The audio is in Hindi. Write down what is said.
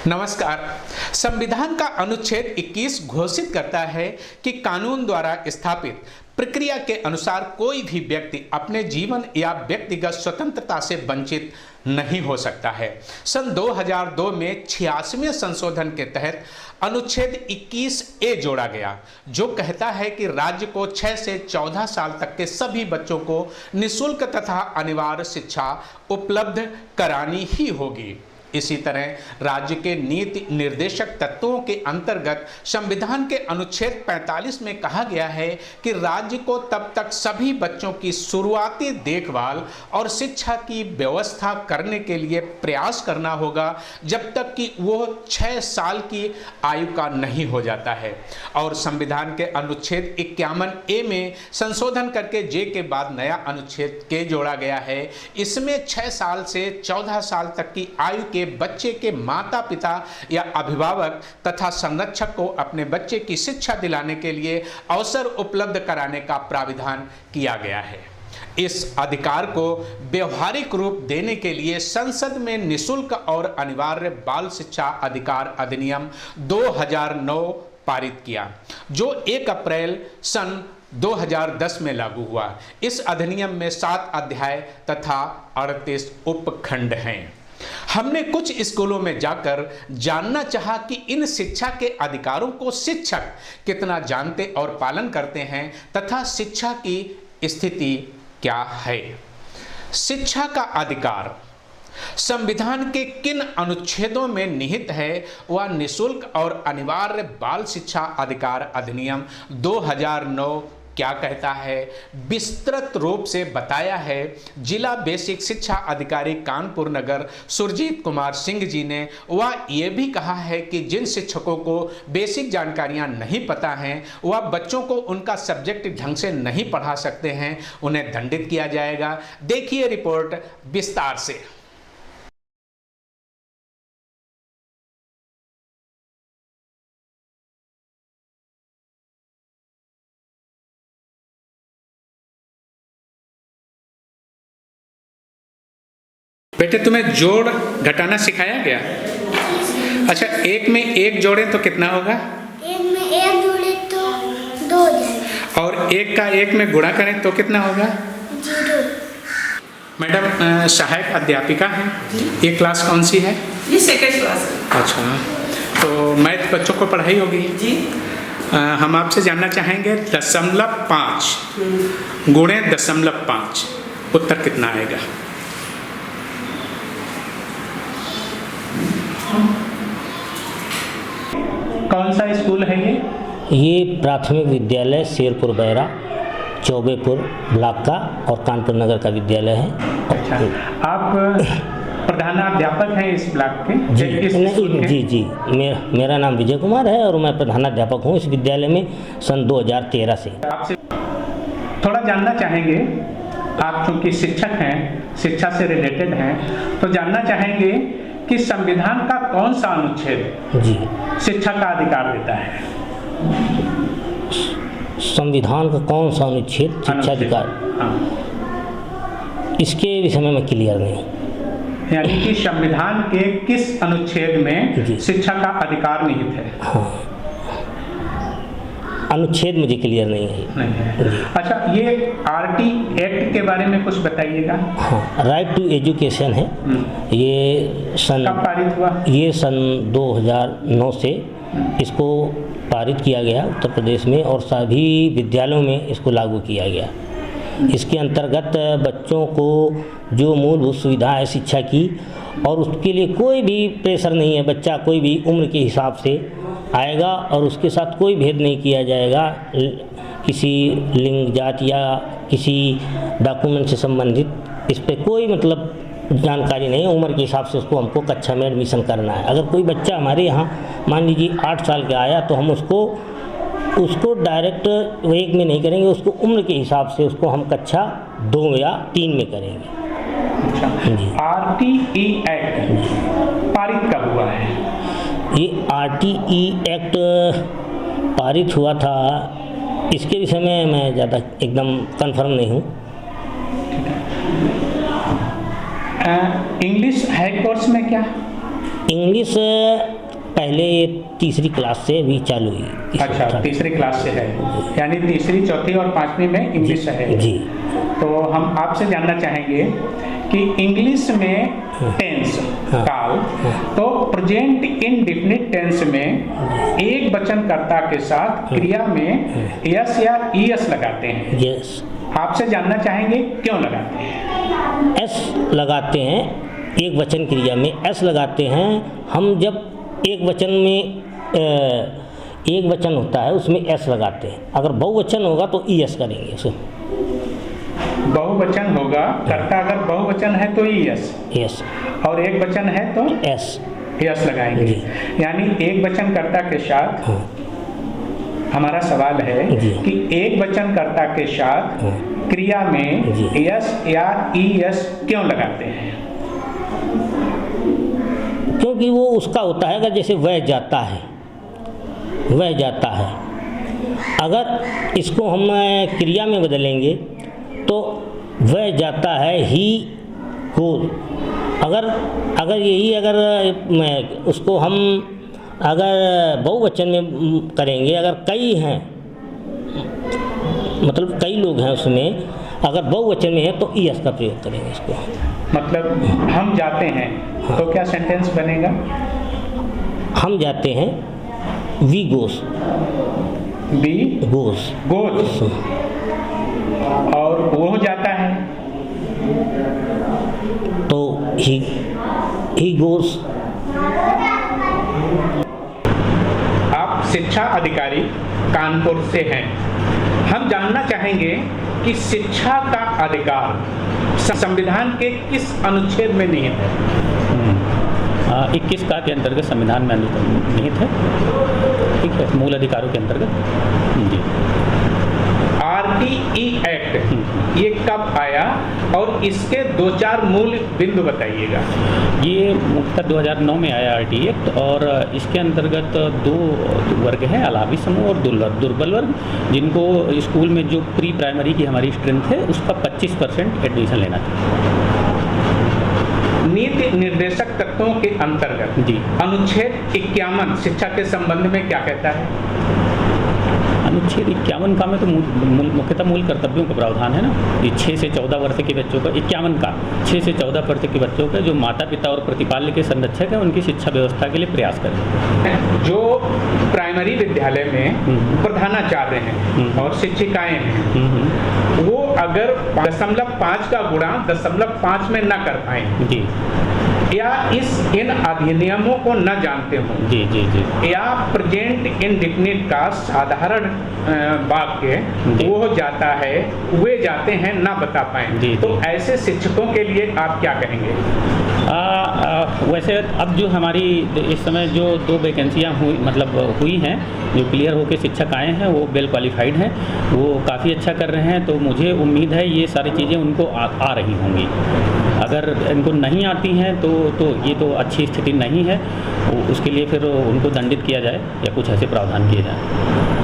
नमस्कार। संविधान का अनुच्छेद 21 घोषित करता है कि कानून द्वारा स्थापित प्रक्रिया के अनुसार कोई भी व्यक्ति अपने जीवन या व्यक्तिगत स्वतंत्रता से वंचित नहीं हो सकता है। सन 2002 में 86वें संशोधन के तहत अनुच्छेद 21A जोड़ा गया, जो कहता है कि राज्य को 6 से 14 साल तक के सभी बच्चों को निःशुल्क तथा अनिवार्य शिक्षा उपलब्ध करानी ही होगी। इसी तरह राज्य के नीति निर्देशक तत्वों के अंतर्गत संविधान के अनुच्छेद 45 में कहा गया है कि राज्य को तब तक सभी बच्चों की शुरुआती देखभाल और शिक्षा की व्यवस्था करने के लिए प्रयास करना होगा जब तक कि वो 6 साल की आयु का नहीं हो जाता है। और संविधान के अनुच्छेद 51A में संशोधन करके जे के बाद नया अनुच्छेद के जोड़ा गया है। इसमें 6 साल से 14 साल तक की आयु के बच्चे के माता पिता या अभिभावक तथा संरक्षक को अपने बच्चे की शिक्षा दिलाने के लिए अवसर उपलब्ध कराने का प्राविधान किया गया है। इस अधिकार को व्यवहारिक रूप देने के लिए संसद में निःशुल्क और अनिवार्य बाल शिक्षा अधिकार अधिनियम 2009 पारित किया, जो 1 अप्रैल सन 2010 में लागू हुआ। इस अधिनियम में 7 अध्याय तथा 38 उपखंड हैं। हमने कुछ स्कूलों में जाकर जानना चाहा कि इन शिक्षा के अधिकारों को शिक्षक कितना जानते और पालन करते हैं तथा शिक्षा की स्थिति क्या है। शिक्षा का अधिकार संविधान के किन अनुच्छेदों में निहित है वह निःशुल्क और अनिवार्य बाल शिक्षा अधिकार अधिनियम 2009 क्या कहता है, विस्तृत रूप से बताया है। जिला बेसिक शिक्षा अधिकारी कानपुर नगर सुरजीत कुमार सिंह जी ने वह ये भी कहा है कि जिन शिक्षकों को बेसिक जानकारियां नहीं पता हैं, वह बच्चों को उनका सब्जेक्ट ढंग से नहीं पढ़ा सकते हैं, उन्हें दंडित किया जाएगा। देखिए रिपोर्ट विस्तार से। बेटे, तुम्हें जोड़ घटाना सिखाया गया? अच्छा, 1 में 1 जोड़े तो कितना होगा? 1 में 1 जोड़े तो 2 हो जाएगा। और 1 का 1 में गुणा करें तो कितना होगा? 0। मैडम सहायक अध्यापिका हैं, ये क्लास कौन सी है? ये सेकंड क्लास है। अच्छा, तो मैथ बच्चों को पढ़ाई होगी जी। हम आपसे जानना चाहेंगे 0.5 गुणे 0.5 उत्तर कितना आएगा? कौन सा स्कूल है ये? ये प्राथमिक विद्यालय शेरपुर बैरा चौबेपुर ब्लॉक का और कानपुर नगर का विद्यालय है। अच्छा, आप प्रधानाध्यापक हैं इस ब्लॉक के? जी, मेरा नाम विजय कुमार है और मैं प्रधानाध्यापक हूँ इस विद्यालय में सन 2013 से। आपसे थोड़ा जानना चाहेंगे, आप चूँकि शिक्षक हैं, शिक्षा से रिलेटेड हैं, तो जानना चाहेंगे कि संविधान का कौन सा अनुच्छेद जी शिक्षा का अधिकार देता है? संविधान का कौन सा अनुच्छेद शिक्षा अधिकार? हाँ। इसके विषय में मैं क्लियर नहीं हूँ। यानी कि संविधान के किस अनुच्छेद में शिक्षा का अधिकार निहित है? हाँ, अनुच्छेद मुझे क्लियर नहीं है। अच्छा, ये RT एक्ट के बारे में कुछ बताइएगा। हाँ, राइट टू एजुकेशन है। ये कब पारित हुआ? ये सन 2009 से इसको पारित किया गया उत्तर प्रदेश में और सभी विद्यालयों में इसको लागू किया गया। इसके अंतर्गत बच्चों को जो मूलभूत सुविधा है शिक्षा की, और उसके लिए कोई भी प्रेशर नहीं है। बच्चा कोई भी उम्र के हिसाब से आएगा और उसके साथ कोई भेद नहीं किया जाएगा, किसी लिंग जाति या किसी डॉक्यूमेंट से संबंधित इस पर कोई मतलब जानकारी नहीं है। उम्र के हिसाब से उसको हमको कक्षा में एडमिशन करना है। अगर कोई बच्चा हमारे यहाँ मान लीजिए 8 साल का आया तो हम उसको डायरेक्ट 1 में नहीं करेंगे, उसको उम्र के हिसाब से उसको हम कक्षा 2 या 3 में करेंगे। अच्छा, RTE एक्ट पारित कब हुआ है? ये RTE एक्ट पारित हुआ था, इसके विषय में मैं ज़्यादा एकदम कंफर्म नहीं हूँ। इंग्लिश हाई कोर्स में क्या? इंग्लिश पहले तीसरी क्लास से भी चालू हुई। अच्छा, तीसरी क्लास से है, यानी तीसरी, चौथी और पांचवी में इंग्लिश है जी। तो हम आपसे जानना चाहेंगे कि इंग्लिश में टेंस काल, तो प्रेजेंट इंडेफिनिट टेंस में एक वचनकर्ता के साथ क्रिया में यस या ईएस लगाते हैं। यस। आपसे जानना चाहेंगे क्यों लगाते हैं? एस लगाते हैं, एक वचन क्रिया में एस लगाते हैं हम। जब एक वचन में एक वचन होता है उसमें एस लगाते हैं। अगर बहुवचन होगा तो ईएस करेंगे उसे। बहुवचन होगा कर्ता, अगर बहुवचन है तो ईएस, यस, और एक वचन है तो एस, यस लगाएंगे। यानी एक वचन कर्ता के साथ हमारा सवाल है कि एक वचन कर्ता के साथ क्रिया में यस या ईएस क्यों लगाते हैं? क्योंकि वो उसका होता है, जैसे वह जाता है, वह जाता है। अगर इसको हम क्रिया में बदलेंगे तो वह जाता है, ही गोज। अगर यही उसको हम अगर बहुवचन में करेंगे, अगर कई हैं, मतलब कई लोग हैं उसमें, अगर बहुवचन में है तो ईएस का प्रयोग करेंगे इसको। मतलब हम जाते हैं तो क्या सेंटेंस बनेगा? हम जाते हैं, we goes, be goes, goes, और वो जाता है तो ही गोस। आप शिक्षा अधिकारी कानपुर से हैं। हम जानना चाहेंगे कि शिक्षा का अधिकार संविधान के किस अनुच्छेद में निहित है? 21 का के अंतर्गत संविधान में निहित है। ठीक है, मूल अधिकारों के अंतर्गत। जी। RTE एक्ट ये कब आया और इसके 2-4 मूल बिंदु बताइएगा। ये मुख्यतः 2009 में आया RTE एक्ट, और इसके अंतर्गत 2 वर्ग हैं, अलावी समूह और दुर्बल वर्ग, जिनको स्कूल में जो प्री प्राइमरी की हमारी स्ट्रेंथ है उसका 25% एडमिशन लेना चाहिए। नीति निर्देशक तत्वों के अंतर्गत जी। अनुच्छेद 51 शिक्षा के संबंध में क्या कहता है? अनुच्छेद 51 का में तो मुख्यतः मूल कर्तव्यों का प्रावधान है ना। ये 6 से 14 वर्ष के बच्चों का, 51 का 6 से 14 वर्ष के बच्चों का जो माता पिता और प्रतिपाल्य के संरक्षक हैं उनकी शिक्षा व्यवस्था के लिए प्रयास करें। जो प्राइमरी विद्यालय में प्रधानाचार्य हैं और शिक्षिकाएं हैं, वो अगर 0.5 का गुणा 0.5 में न कर पाए जी, या इन अधिनियमों को न जानते हो, जी जी जी, या प्रेजेंट इंडेफिनिट का साधारण वाक्य वो जाता है, वे जाते हैं, ना बता पाए, तो ऐसे शिक्षकों के लिए आप क्या कहेंगे? वैसे अब जो हमारी इस समय जो 2 वैकेंसियाँ हुई हैं, जो क्लियर होकर शिक्षक आए हैं, वो वेल क्वालिफाइड हैं, वो काफ़ी अच्छा कर रहे हैं। तो मुझे उम्मीद है ये सारी चीज़ें उनको आ रही होंगी। अगर इनको नहीं आती हैं तो ये तो अच्छी स्थिति नहीं है, उसके लिए फिर उनको दंडित किया जाए या कुछ ऐसे प्रावधान किए जाए।